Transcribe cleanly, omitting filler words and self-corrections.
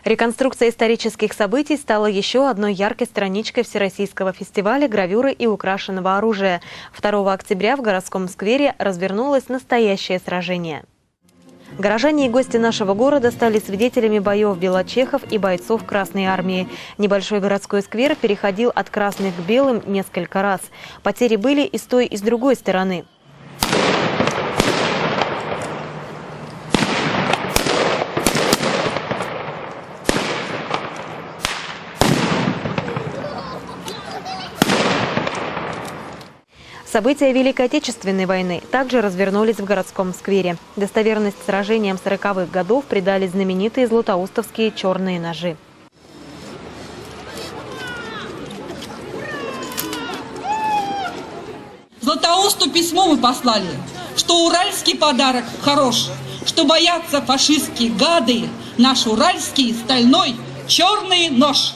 Реконструкция исторических событий стала еще одной яркой страничкой Всероссийского фестиваля гравюры и украшенного оружия. 2 октября в городском сквере развернулось настоящее сражение. Горожане и гости нашего города стали свидетелями боев белочехов и бойцов Красной Армии. Небольшой городской сквер переходил от красных к белым несколько раз. Потери были и с той, и с другой стороны. События Великой Отечественной войны также развернулись в городском сквере. Достоверность сражениям 40-х годов придали знаменитые златоустовские черные ножи. Златоусту письмо мы послали, что уральский подарок хорош, что боятся фашистские гады наш уральский стальной черный нож.